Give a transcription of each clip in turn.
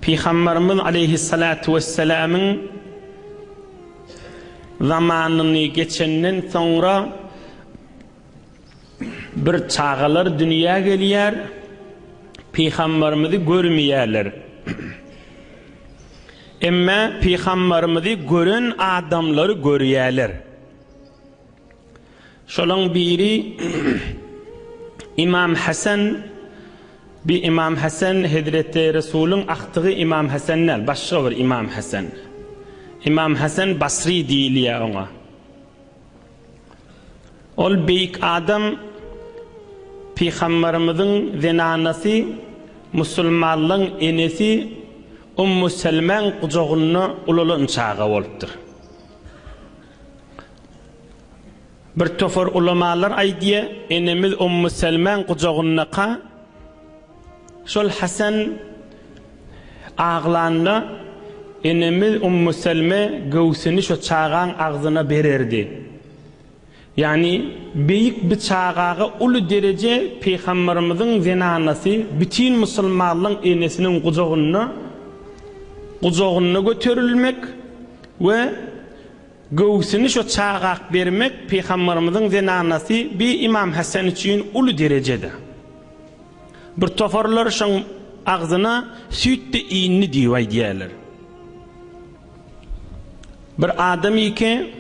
Peygamberimiz aleyhissalatu vesselam'ın zamanını geçenden sonra bir çağalar dünya geliyer, Peygamberimizi görmeyerler. Emma Peygamberimizi gören adamları görüyerler. Şolun biri İmam Hasan, bir İmam Hasan Hazreti Resul'ün aktığı İmam Hasan'lar, başka bir İmam Hasan. İmam Hasan Basri deyiliyor ona. Ol büyük adam Peygamberimizin zenanası, Müslümanlığın enesi Ümmü Selman kucağına ululun çağı oluptur. Bir tofor ulamalar aydiye enemiz Ümmü Selman kucağına ka şol Hasan ağlandı, enemiz Ümmü Selman göğsünü şu çağın ağzına bererdi. Yani büyük bir çağa ulu derece Peygamberimizin zenanası bütün Müslümanlığın enesinin kucağına götürülmek ve göğsünü şu çağa vermek Peygamberimizin zenanası bir İmam Hasan için ulu derecede. Bir tofarlar şun ağzına sütte iğni diyor diyorlar. Bir adam ki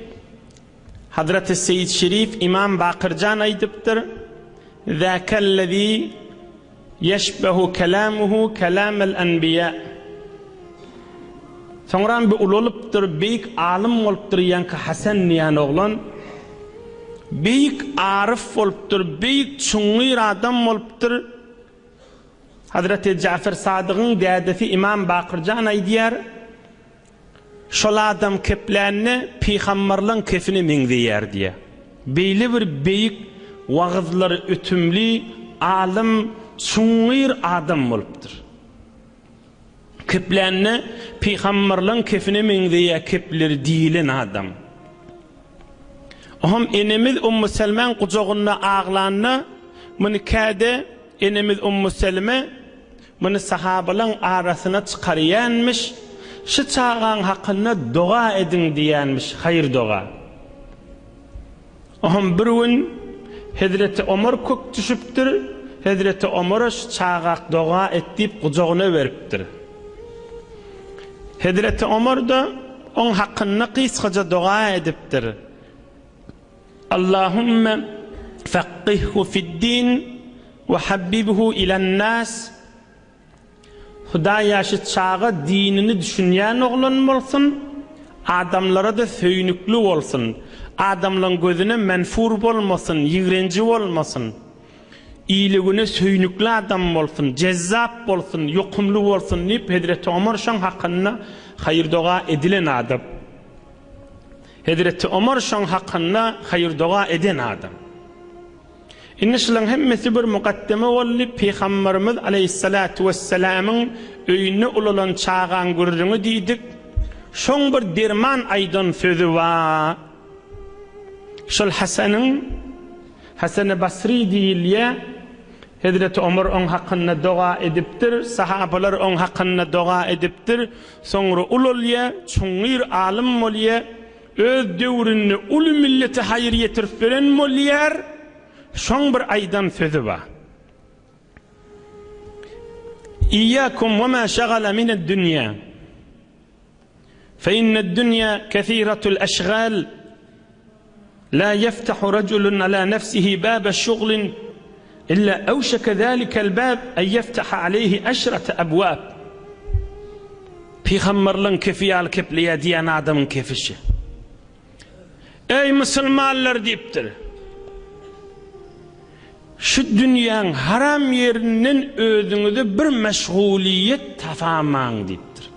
Hazreti Seyyid Şerif İmam Bakırcan aydıptır. Zâkellezî yeşbehu kelâmuhu kelâmel enbiya. Sonra bir ululuptur, büyük alim oluptur yankı Hasan niyan oğlan. Büyük arif oluptur, büyük çuңir adam oluptur. Hazreti Cafer Sadık'ın dədəsi İmam Bakırcan aydiyar. Şol adam keplerini Peygamberliğin kefini mindiyer diye. Beyli bir büyük vağızları ötümlü, alim, çuңir adam oluptur. Keplerini Peygamberliğin kefini mindiye kepler değilin adam. Ohum enemiz Ümmü Selman kucağına ağlandı. Bunu kâde enemiz Ümmü Selman bunu sahabaların arasına çıkarıyanmış. Şu çağın hakkında dua edin diyenmiş, hayır dua. Ohum bir gün Hazreti Ömer kök düşüptür. Hazreti Ömer'e şu çağa dua ettiğip kucağına veriptir. Hazreti Ömer de onun hakkında kısaca dua ediptir. Allahümme faqqihhu fid-din ve habbibhu ilen-nas. Hudaya şu çağı dinini düşünen oğlan olsun, adamlara da söynüklü olsun, adamların gözüne menfur olmasın, yigrenci olmasın, iyiliğine söynüklü adam olsun, cezzap olsun, yokumlu olsun deyip Hazreti Ömer şan hakkında hayır dua edilen adam. Hazreti Ömer şan hakkında hayır dua eden adam. İnşallah hemmesi bir mukaddeme oldu. Peygamberimiz aleyhissalatu vesselam'ın öyünü ululan çağın gürrünü deydik. Şon bir derman aydan sözü var. Şol Hasan-ı Basri deyilye, Hazreti Ömer on hakkında dua ediptir, sahabalar on hakkında dua ediptir. Sonra ululye, çuңir alim molye, öz devrinde ulu milleti hayır yetirip veren molyer, şon bir aydan sözü var. İyyâkum ve mâ şagala mined dünya. Fe inned dünya kethîratul eşgâl. La yeftahu raculun ala nefsihi bâbe şuglin illa evşeke zâlikel bâb en yeftaha aleyhi eşrete ebvâb. Peygamberliğin kefiyal kepliye diyen adamın kefişi. Ey Müslümanlar deyiptir. Şu dünyanın haram yerinin özünüzde bir meşguliyet tafaman deyiptir.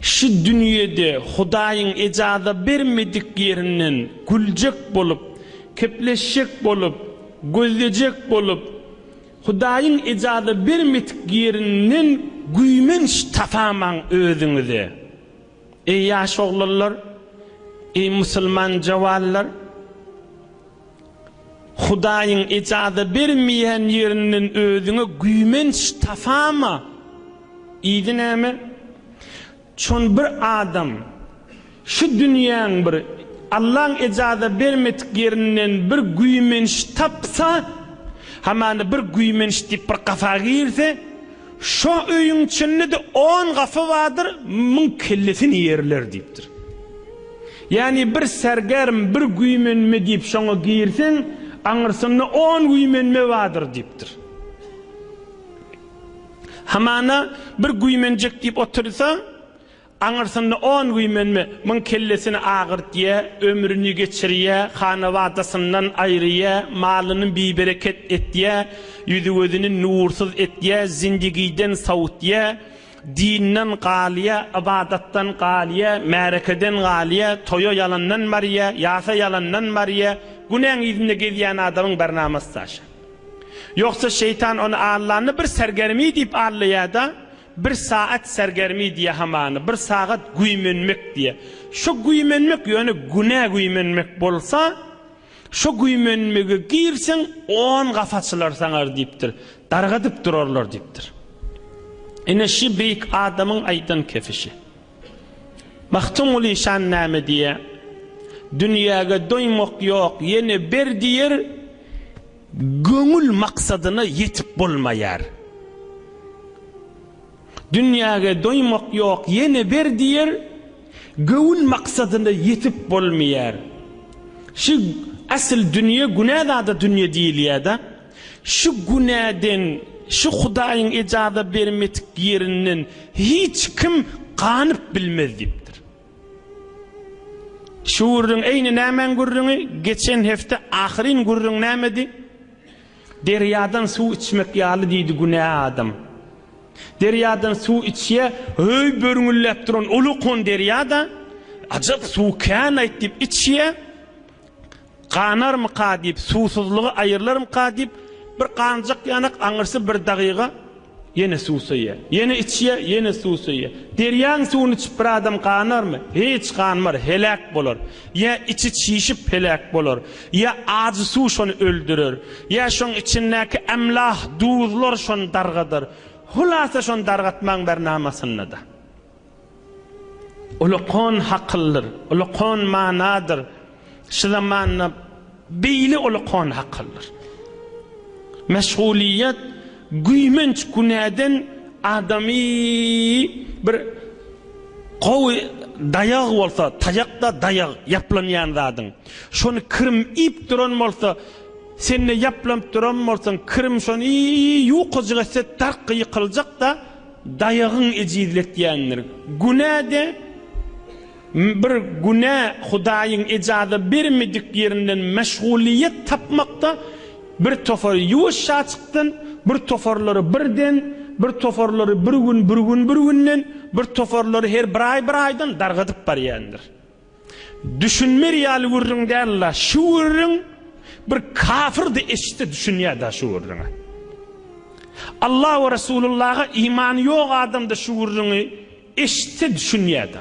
Şu dünyada Hudayın icazı vermedik yerinin gülecek bolup, kepleşecek bolup, gözlecek bolup, Hudayın icazı vermedik yerinin güymenç tafaman özünüzde. Ey yaş oğullar, ey Müslüman cevallar, Hudayın icazı vermeyen yerinin özüne güymenç tafama İydi näme? Çon bir adam şu dünýäň bir Allah'ın icazı bermedik yerinden bir güýmenç tapsa, hamany bir güýmenç diýip bir gafa girse, şo öýüň içinde de 10 gafa vardır, 1000 kellesini yerler diýipdir. Yani bir sergerm bir güýmenme diýip şoňa girsen, aňyrsyny 10 güýmenme vardır diýipdir. Hamana bir güýmenjek diýip otursa, aňyrsyny 10 güýmenme 1000 kellesini agyrtýa, ömrüni geçirýä, hanawatysyndan aýrýa, malyny bibereket etýä, ýüzüni nursuz etýä, zindagiden sawutýa, dinden galýa, ibadatdan galýa, märekeden galýa, toýa yalandan barýa, ýasa yalandan barýa, günäň ýüzünde gezýän adamyň bernamasy taşa. Yoksa şeytan onu Allah'ını bir sergermi deyip Allah'ya bir saat sergermi diye hamanı, bir saat güymenmek diye. Şu güymenmek yani günah güymenmek bolsa, şu güymenmege girsen 10 gafaçılar sanar deyiptir. Dargadıp durarlar deyiptir. Ine şu büyük adamın aydan kefişi. Mahtumul işan näme diye, dünyaga doymak yok, yine bir diyer, göngül maksadına yetip bolmayar. Dünyaga doymak yok, yine bir diyer, göngül maksadına yetip bolmayar. Şu asıl dünya günahda da dünya değil ya da, şu günahden, şu Hudaýyň icazı bermedik yerinden hiç kim qanyp bilmez dipdir. Şuurun eyni nämen gurrunu geçen hefte ahirin gurrun nämedi? Deryadan su içmek ýaly diýdi günah adam. Deryadan su içýe, höý börüňüllep duran ulukon deryada, ajap su kan aýtyp içýe, qanarmy qa diýip, susuzlygy aýyrlarmy qa diýip, bir qancak yanak aňyrsy bir dagyga yine su suýa, yine içýe, yine su suýa. Derýäň suwuny içip bir adam qanarmy? Hiç qanmar, helak bolar. Ya içi çiýişip helak bolar. Ya azy su şonu öldürür. Ya şoň içindäki emlah, duzlar şonu dargadyr. Hulasa şonu dargatmaň bernamasynda da. Ulukon hakyldyr, ulukon manadyr. Şu zamanna beýli ulukon hakyldyr. Meşguliyet güýmenç günäden adamy bir gowy daýag bolsa, tajakda daýag ýaplanýan zadyň. Şonu kirim ip duran bolsa, senne ýaplanıp duran bolsaň, kirim şonu ýuqyjyga tarqy ýykyljak da daýagyň ejizletýändir. Günäde bir günah Hudaýyň icazı bermedik yerinden meşguliyet tapmakda bir tofor yuwuşa çykdyn, bir toforlary birden, bir toforlary bir günden, bir toforlary her bir aýdan dargadyp barýandyr. Düşünmer ýaly gurrun dälla, şu gurrun bir kafirdi eşitde düşünýär da şu gurrun. Allah we Resulullah'a imany ýok adamda şu gurruny eşitde düşünýär da.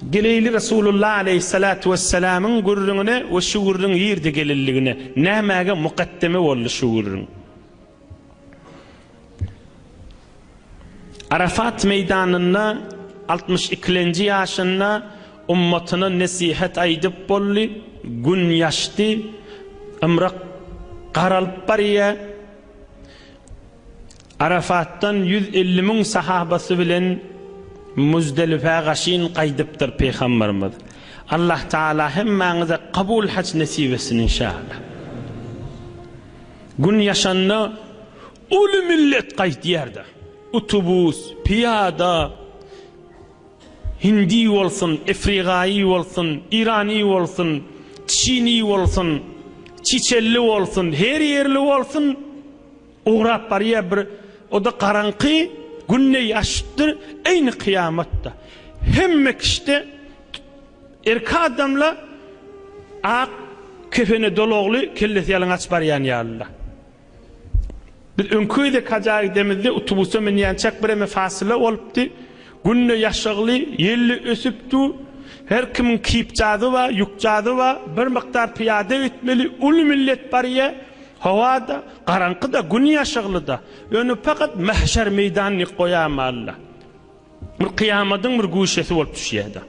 Geleyli Resulullah aleyhissalatu vesselam'ın gurrununa ve şu gurrun yirdi gelilligine nämäge muqaddeme boldy şu gurrun. Arafat meydanynda 62-nji ýaşynda ummatyna nasihat aýdyp boldy, gün ýaşdy, ömrü garalyp barýa. Arafatdan 150 000 sahabasy bilen Muzdelife gaşin qaydypdyr Peygamberimiz. Allah Taala hemmäňize kabul hac nasip etsin inşallah. Gün ýaşanna uly millet qaytýarda. Otobus, piyada, Hindi bolsun, Afrigaý bolsun, Irani bolsun, Çini bolsun, Çiçelli bolsun, her yerli bolsun, uğrap barýar bir o da garaňky günne ýaşdyr, eýni kıyamatda. Hemme kişde erki adamla ak kefene dologly kellesi ýalaňaç barýan ýalyla. Biz öňküde kajaý demizde otobusda minýänçek bireme fasila bolupdy. Günne ýaşagly, ýelli ösüpdi. Her kimin kiyip jady we ýuk jady we bir miktar piyada etmeli ul millet barýa. Havada, qaranqıda, gün yaşıqlıda. Önü fakat mahşer meydanını koyama Allah. Bir kıyamadın bir guşesi olup düşüyede.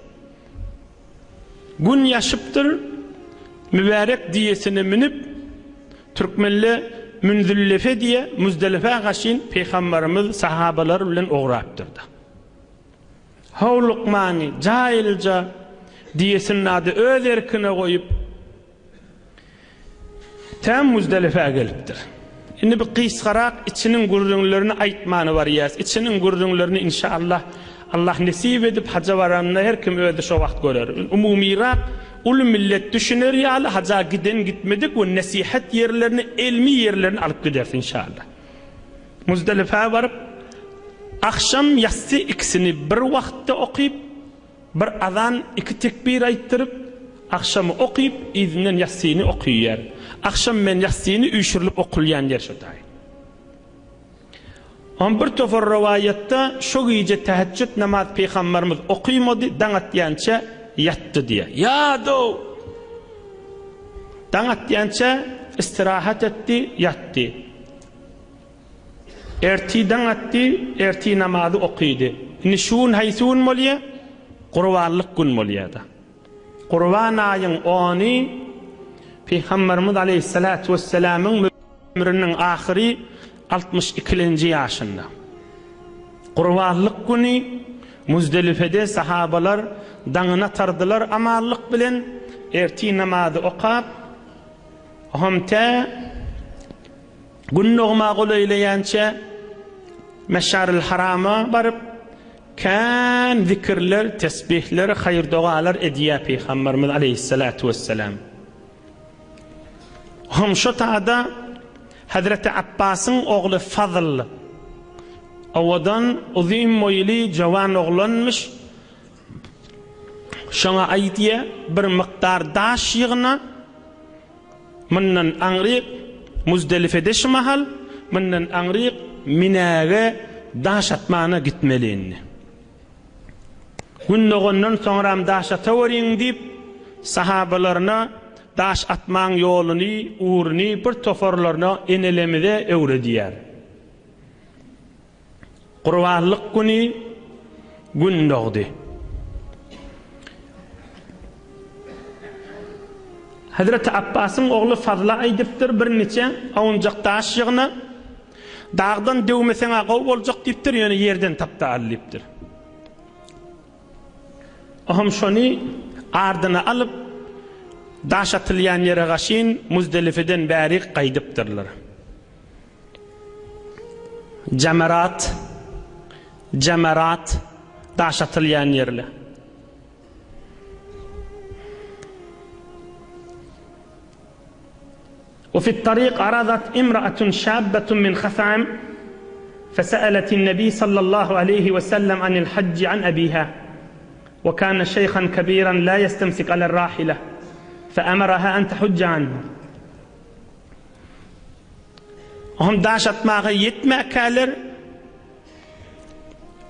Gün yaşıptır, mübarek diyesine minip, Türkmenli Münzüllefe diye Muzdelife gaşin Peygamberimiz sahabalar bilen uğraptırdı. Havluqmani, cahilca diyesinin adı öz erkine koyup tam Muzdelife geliptir. Şimdi bir kıyskarak içinin gurdunlarını aytmanı var yaz. İçinin gurdunlarını inşallah Allah nasip edip hacca varanına her kim öde şu vakt görür. Umumirak ulu millet düşünür ya hacca giden gitmedik ve nasihat yerlerini, ilmi yerlerini alıp gidersin inşallah. Muzdelife varıp akşam yatsı ikisini bir vakitte okuyup bir azan iki tekbir ayttırıp akşamı okuyup izinden yatsını okuyuyor. Akşam men yatsını üşürülüp okulayan yer şutay. On bir tofor rivayette şu gece teheccüd namaz Peygamberimiz okuymadı, danat diyança yattı diye. Yadu! Danat diyança istirahat etti, yattı. Erti danatti, erti namazı okuydu. Nişun haysun molya, Kurbanlık gün molya da. Kurban ayın onu Peygamberimiz Aleyhissalatu vesselam'ın ömrünün ahiri 62. yaşında. Kurbanlık günü Muzdelife'de sahabalar dağına tardılar amallık bilen erti namazı okap hamte gün noğma qolaylayança Meşaril Haram'a barıp kan zikirler, tesbihler, hayır dualar ediyor Peygamberimiz Aleyhissalatu vesselam. Ham şu taada Hazreti Abbas'ın oğlu Fazıl ovadan uzun moyli cavan oğlanmış. Şuna aydiye bir miktar daş yığına minnen anriq Muzdelife'de şu mahal minnen anriq Mina'ga daş atmana gitmeliğini. Günlüğünden sonra daş atavarin deyip sahabalarına daş atman yolunu, uğrunu bir toforlarına enelemede öğrediyer. Kurbanlık günü gün doğdu. Hazreti Abbas'ın oğlu Fazla aydıptır bir neçe avuncak daş yığına dağdan dövmesen ağav olacak deyiptir, yani yerden tapta aliptir. Aham şunu ardına alıp daş atılyan yere gaşin Muzdelife'den beri kaydıptırlar. Cemerat daş atılyan yerle. وفي الطريق عرضت امرأة شابة من خثعم فسألت النبي صلى الله عليه وسلم عن الحج عن أبيها وكان شيخا كبيرا لا يستمسك على الراحلة فأمرها أن تحج عنه. هم داشت mağa yetme kalir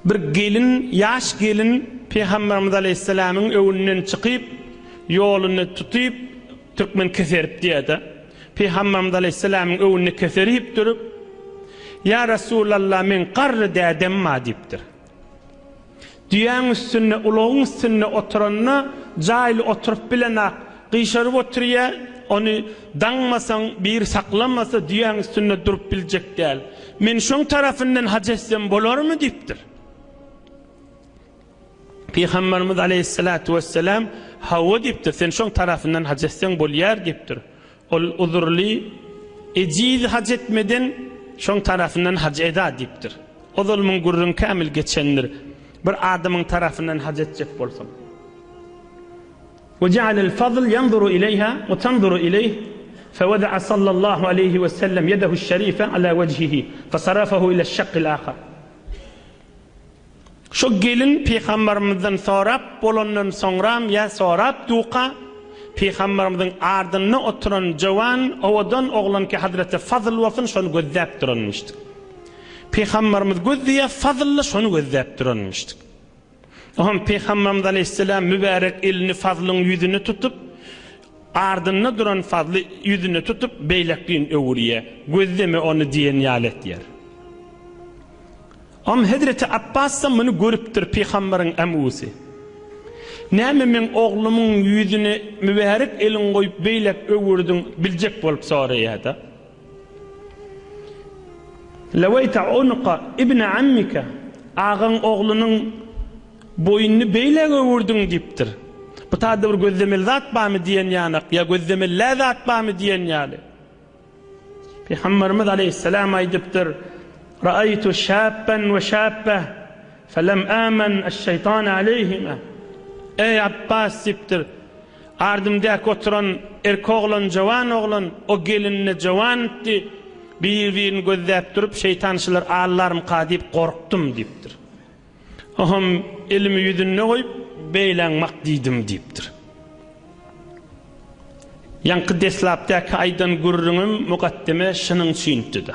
bir gelin, yaş gelin Peygamberimiz Aleyhisselam'ın önünden çıkıp yolunu tutup Türkmen keserip diyede. Peygamberimiz Aleyhisselam'ın önünü keserip durup ya Resulallah men qarr dedem ma deyiptir. Düyan üstüne, ulağın üstüne oturanına cahil oturup bilene qıyşarıp oturuya onu danmasan bir saklanmasa düyan üstüne durup bilecek değil. Men şun tarafından hac etsem bolar mı deyiptir. Peygamberimiz Aleyhissalatu vesselam hava deyiptir. Sen şun tarafından hac etsen bolyar deyiptir. Ol uzurli eciz hac etmeden şun tarafından hac eda deyiptir. O zulmün gurrun kamil geçendir. Bir adamın tarafından hac edecek bolsam. وجعل الفضل ينظر إليها وتنظر إليه فوضع صلى الله عليه وسلم يده الشريفة على وجهه فصرفه إلى الشق الآخر. Şu gelin Peygamberimizden sorap bolondan sonram ya sorap duqa Peygamberimizin ardına oturan cavan ovadan oğlan ki Hazreti Fazıl olsun şunu gözlep duranmıştı. Peygamberimiz gözleye Fazıl'la şunu gözlep duranmıştı. Oham Peygamberimiz Aleyhisselam mübarek elini Fazıl'ın yüzünü tutup ardına duran fazlı yüzünü tutup beylekliğin övürüye. Gözleme onu diyen yalet yer. Am Hazreti Abbas'tan bunu görüptür Peygamberin emusi. Näme men oğlumun yüzüne mübarek elin koyup beylek övürdün bilecek bolup soraýardy. Lawayta unqa ibn ammika ağan oğlunun boynunu beylek övürdün diptir. Bu taýda bir gözlemeli zat barmy diýen ýanak ya gözlemeli zat barmy diýen ýaly. Peygamberimiz aleyhisselam aýdypdyr: "Ra'aytu şabban we şabbah felem aman eş-şeytan aleyhima." Ey Abbas dipdir. Ardımda oturan erkek oğlan, jawan oğlan, o gelinine jawandy. Bir-birini gözläp durup şeytançılar ağlarım kadip korktum dipdir. Aham elimi yüzüne koyup beylenmek diýdim dipdir. Yankı deslapdaki aydan gurrunum mukaddeme şunun süýntüdi.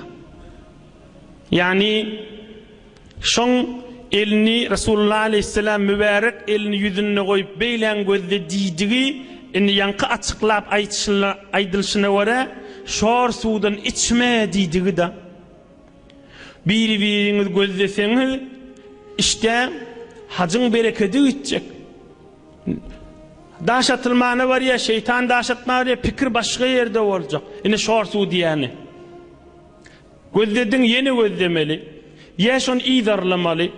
Yani şoň elini Resulullah aleyhisselam mübarek elini yüzüne koyup beylen gözle diýdigi indi yankı açıklap aýdylşyna göre şor sudan içme diýdigi da. Bir-biriňiz gözleseňiz işte hacın bereketi gitjek. Daşatılmany var ya, şeytan daşatmany ya, pikir başga ýerde boljak. Ine şor su diýeni. Gözledin yeni gözlemeli. Ya şonu iýdarlamaly.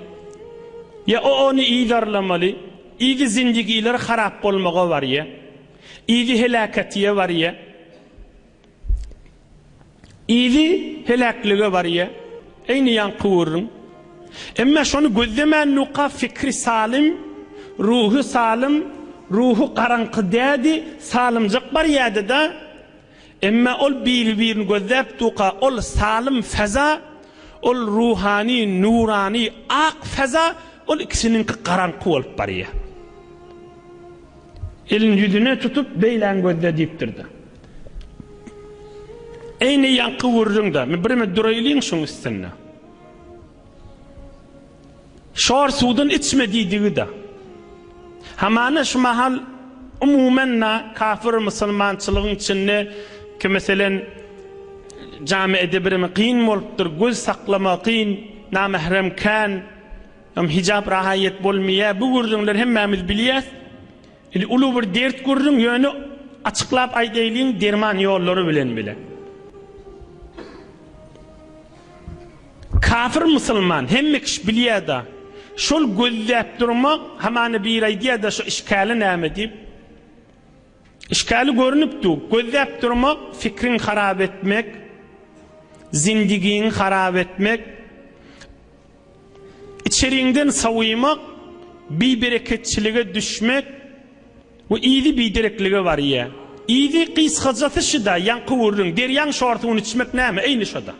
Ya onu iýdarlamaly. Ýygy zindigiler harap bolmaga var ya. Ýygy helakatiye var ya. Ýygy helaklige var ya. Eýni ýanky wurun. Emma şonu gözlemän nuqa fikri salim, ruhu salim, ruhu qaranqy dädi, salimjak bar ýady da. Emma ol bir-birini gözläp tuqa, ol salim faza, ol ruhani, nurani, ak faza, ol ikisinin qaranqy bolup barýar. Elin yüzüne tutup beýlen gözle diýipdirdi. Eýni ýanky wurrunda, men birime duraýlyň şoň üstüne. Şor sudan içme diýdigi da. Hamana şu mahal umumen kafir musulmançylygyň içinde ki meselen jamiede birime qyn bolupdyr, göz saklama qyn, namahrem kan, hijab rahayet bolmaýar. Bu gurrunlar hemmemiz bilýäs. Ulu bir dert gurrun ýöne açyklap aýdaýlyň derman ýollary bilen bile. Kafir musulman hemme kiş bilýär da. Şol gözläp durmak hamany bir aýdýar da şu işkali näme diýip. İşkali görünüpdi. Gözläp durmak fikrin harap etmek, zindigiň harap etmek, içeriğinden sawymak, bibereketçilige düşmek we ýygy bidereklige var ýa. Ýygy qysgajaty şida ýanky wurrun, derýän şortuny içmek näme? Eýni şoda.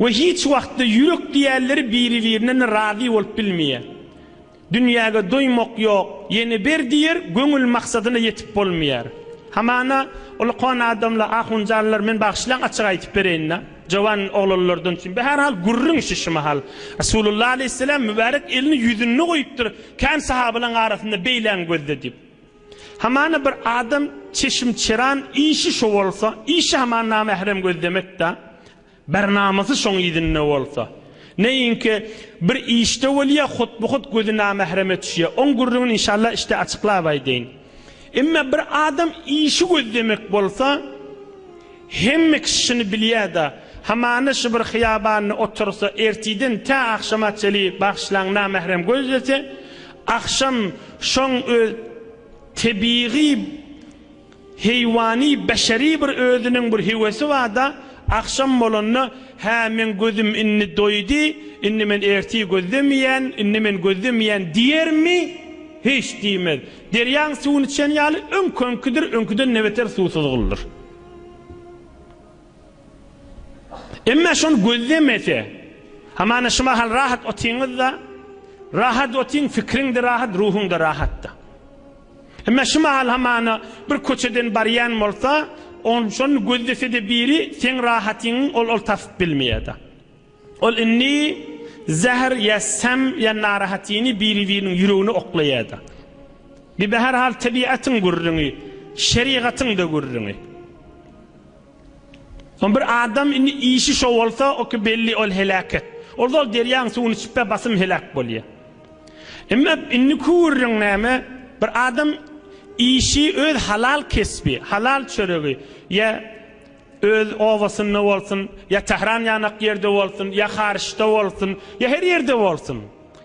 Ve hiç vakti yürek diýerleri biri-birine razi bolup bilmeýär. Dünýäge doýmak ýok, ýene bir diýer, göňül maksadyna ýetip bolmaýar. Hamana ol qan adamlar, ahunjanlar men bagşlan açyk aýtyp bereýin. Jawan oglanlardan üçin her hal gurrun şişi mahal. Resulullah aleyhisselam mübarek elini yüzüne koyupdur. Kan sahabalan arasında beýlen gözle diýip. Hamana bir adam çeşim çiran işi şo bolsa, işi hamana namahrem gözlemek da. Bernamasy şoň ýydyne bolsa. Neyinki bir işte bolýa hutbuhut gözüne namahrem etýär. On gurrun inşallah işte açyklap aýdyn. Emma bir adam işi gözlemek bolsa, hemme kişini bilýär da. Hamana şu bir hiyabanyny otursa ertiden ta akşamaçyly bagşlan namahrem gözlese, akşam şoň tebiği, heyvani, beşeri bir özünün bir hevesi var da, akşam bolanna ha men gözüm inni doýdy, inni men erti gözlemeýän, inni men gözlemeýän diýermi? Hiç diýmez. Derýän suwun içen ýaly öňkönkidir, öňküden nebeter suwsuz bolur. Emma şon gözlemese, hamana şuma hal rahat otyňyz da, rahat otyň, fikriň de rahat, ruhuň da rahat da. Emma şuma hal hamana bir köçeden barýan bolsa, on şon gözlese de biri sen rahatyň ol tapyp bilmeýär da. Ol inni zäher ya sam ya narahatyny biri-biriniň ýüregine oklaýar da. Bir her hal tabiatyň gurrungy, şeriatın da görürüňi. On bir adam inni işi şo bolsa o ki belli ol helaket. Orda derýän suwuny içip basym helak bolýar. Emma inni görürüň näme? Bir adam işi öz halal kesbi, halal çöregi ya öz owasyny bolsun, ya Tehran ýanak ýerde bolsun, ya Harşda bolsun, ya her ýerde bolsun.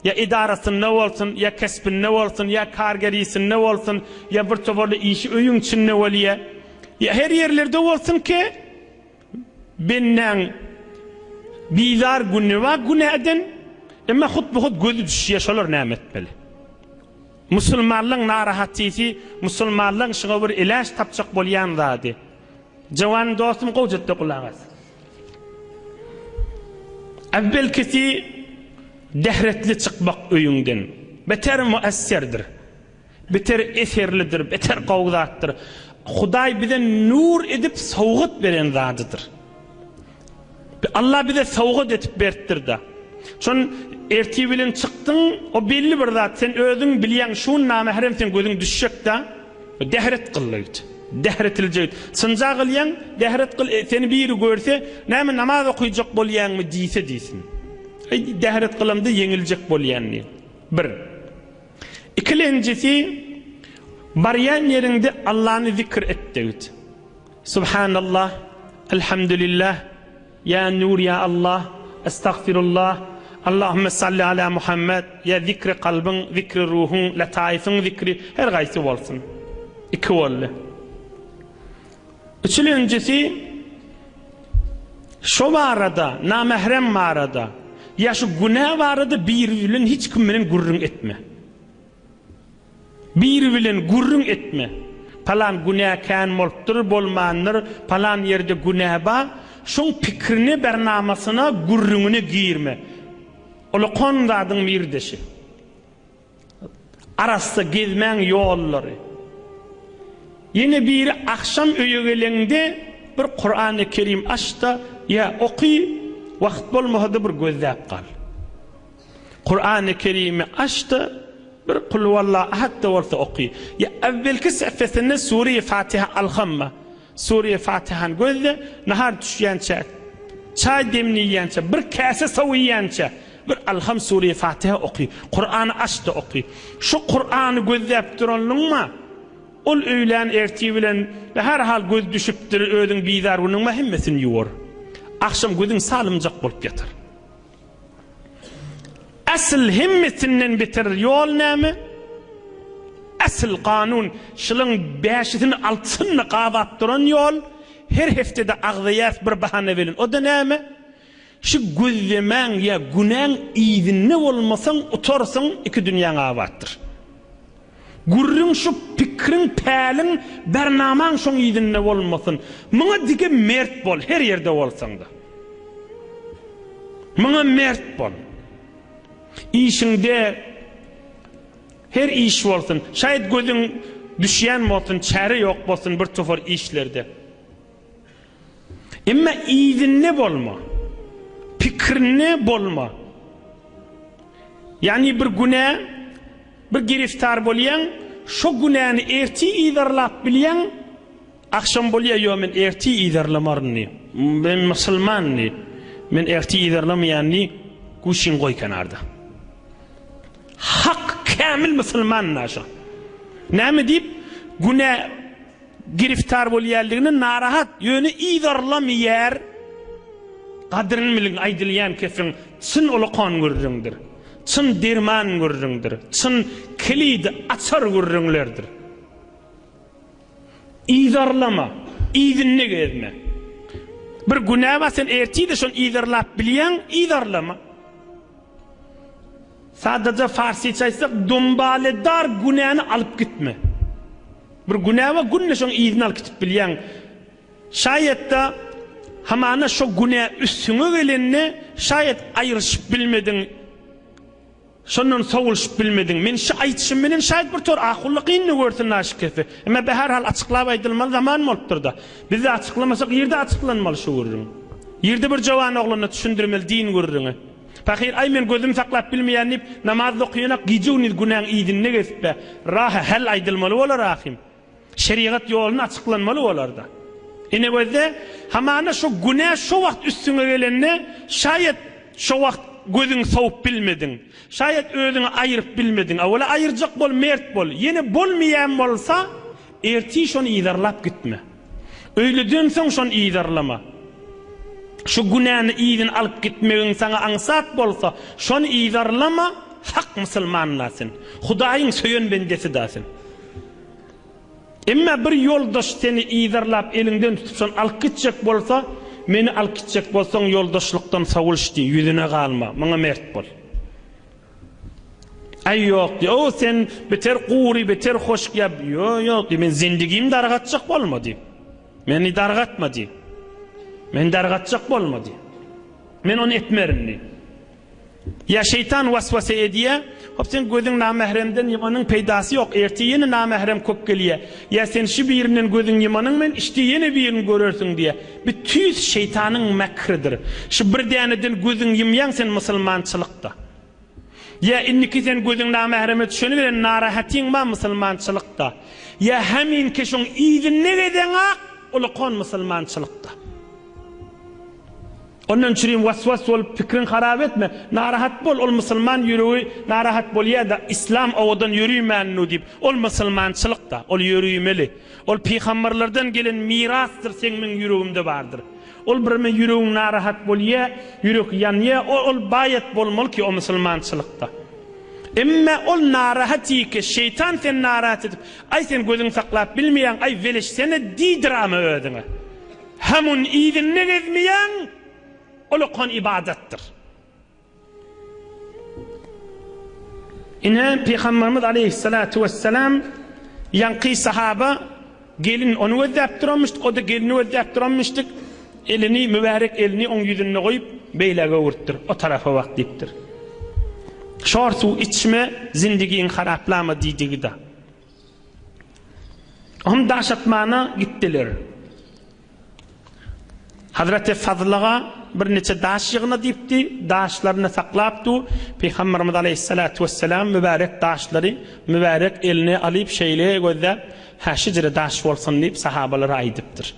Ya idarasyny bolsun, ya kesbini bolsun, ya kargerisini bolsun, ya bir toporly işi öýüň içinde bolýar. Ya her ýerlerde bolsun ki benden bizar günü wa günäden emma hut gözü düşýär şolar näme etmeli. Musulmanlyň narahatçysy, musulmanlyň şoňa bir ilaç tapjak bolýan zady. Jawan dostum gowjatda gulagas. Awvelkisi dehretli çıkmak öýüňden beter muassirdir. Beter eserlidir, beter gowzattır. Hudaý bize nur edip sowgat beren zadydyr. Allah bize sowgat etip beripdir da. Şon erti bilen çykdyň, o belli bir zat, sen özüň bilýän şu namahrem sen gözüň düşjek da, dehret kıllygy. Dehretilje. Sınja gylýan, dehret kıl, seni biri görse, näme namaz okuyjak bolýanmy diýse diýsin. Dehret kılımda yenilecek bolýanny. Bir. İkincisi, baryan yerinde Allah'ını zikr etdi. Subhanallah, elhamdülillah, ya nur ya Allah, estağfirullah, Allahümme salli ala Muhammed, ya zikri kalbin, zikri ruhun, letaifin zikri, her gaysi olsun. İki oldu. Üçüncüsü, şu arada, namahrem arada, ya şu günah varada bir bilen hiç kiminin gurrun etme. Bir bilen gurrun etme. Palan günah kan molptur bolmanlar, palan yerde günah ba, şun pikrini bernamasına gurrununu giyirme. Olu konradın mirdeşi. Arasta gezmen yolları. Yine bir akşam öýegelende bir Kur'an-ı Kerim açta ya okuy. Vaqt bolmasa bir gözläp qal. Kur'an-ı Kerim'i açtı, bir kul vallahu ahad da bolsa okuy. Ya awvelki sefesinde Sure-i Fatiha alhamma. Sure-i Fatiha'nı gözle, nahar düşýänçe, çay demliýänçe, bir kase sawyýança, bir alham Sure-i Fatiha okuy. Kur'an'ı açtı okuy. Şu Kur'an'ı gözläp duranlyňma, ol öýlen erti bilen her hal göz düşüpdir, özüň bizar günüň muhimmesini ýuwar. Akşam gözün salımcak bolup yatar. Asıl himmetinden bitirir yol näme? Asıl kanun şılın 5'ini 6'sını qabatdyran yol her heftede agzayas bir bahane velin. O da näme? Şu gözlemen ya günäň iýdinne bolmasaň utarsaň iki dünýäň abatdyr. Gurrun şu pikrin pälin bernaman şoň iýdinne bolmasyn. Muňa dige mert bol her ýerde bolsaň da. Muňa mert bol. İşinde her iş bolsun. Şaýat gözüň düşýän bolsun, çäre ýok bolsun bir tofor işlerde. Emma iýdinne bolma. Pikirne bolma. Yani bir günä bir giriftar bolýan, şo günäni erti iýdarlap bilýän, akşam bolýar ýa men erti iýdarlamarny. Ben musulmanny. Men erti iýdarlamaýanny kuşin goý kenarda. Hak kamil musulman naşa. Näme diýip günä giriftar bolýarlygyny narahat ýöne iýdarlamaýar. Qadryny bilen aýdylýan kefin çyn ulaqan görüňdir. Çyn derman görüňdir. Çyn kilidi açar görüňlerdir. Iýdarlama, iýdinne gezme. Bir günah var sen ertide şon iýdarlap bilýän, iýdarlama. Sadece Farsça aýtsak, dumbaledar günäni alyp gitme. Bir günah var, günne şon iýdini alyp gitip bilýän. Şaýatda hamana şo günah üstüňe gelenne, şaýat aýryşyp bilmedin. Şondan sowulşyp bilmedin. Men şu aýtışym menen şaýat bir tor ahullygyny görsen naşkefe. Emma be her hal açyklap aýdylmaly zaman bolupdyr da. Biz açyklamasak ýerde açyklanmaly şu görüň. Ýerde bir jawan oglana düşündirmeli din görüň. Fakir ay men gözüm saklap bilmeýänip namaz okuýanak gijuny günäň iýdinne gesip raha hal aýdylmaly bolar ahim. Şeriat yolunu açıklanmalı olarda. Ine gözde hamana şu günah şu vakt üstüne gelenne şayet şu vakt gözün soğup bilmedin. Şayet özünü ayırıp bilmedin. Awala ayıracak bol mert bol. Yine bolmayan bolsa erti şonu idarlap gitme. Öyleden soň şonu idarlama. Şu günahını iyiden alıp gitmeğin sana ansat bolsa şonu idarlama, hak musulmanlasın. Hudaýyň söýen bendesi dasyň. Emma bir yoldaş seni idarlap elinden tutup şonu alıp gitjek bolsa, meni alıp gitjek bolsaň yoldaşlykdan sagylşdy, ýüzüne galma, maňa mert bol. Ay ýok, o sen beter quri, beter hoş gap. Ýok, men zindigim dargatjak bolmady. Meni dargatmady. Men dargatjak bolmady. Men onu etmerimdi. Ya şeytan waswasa ediýär, hop sen gözüň namahremden ýymanyň peýdasy ýok, erti ýene namahrem köp gelýär. Ya sen şu birinden gözüň ýymanyň men işte ýene birini görersiň diýe. Bütün şeytanyň mekridir. Şu bir däneden gözüň ýymýan sen musulmançylykda. Ya inniki sen gözüň namahreme düşeni bilen narahatyň ba musulmançylykda. Ya hemin ki şoň ýygyny gedeňa ol kon musulmançylykda. Ondan çürüyüm vaswas ol fikrin harap etme. Narahat bol, ol musulman yürüyü narahat bol ya da İslam owadan yürüymennu dip. Ol musulmançylykda, ol yürüymeli. Ol peygamberlerden gelen mirastır senin yürüyümde bardır. Ol bir men yürüyün narahat bol ya, yürük yanıya, ol bayat bolmaly ki o musulmançylykda. Emme ol narahati ki şeytan sen narahat edip, ay sen gözün saklap bilmeyen, ay veleş seni didirama ödüne. Hamun iyidin ne gezmeyen, olu kon ibadettir. İne Peygamberimiz aleyhissalatu vesselam yankı sahaba gelin onu özdep durmuştuk, o da gelini özdep durmuştuk. Elini mübarek elini on yüzüne koyup beylege vurttur. O tarafa bak diptir. Şor su içme zindigiyin haraplama diýdigi da. Hom daşatmana gittiler. Hazreti Fazlaga bir neçe daş ýygyna diýipdi, daşlaryny saklapdy. Peygamberimiz aleyhissalatu vesselam mübarek daşlary mübarek eline alyp şeýle gözde haşyjyra daş bolsun diýip sahabalara aýdypdyr.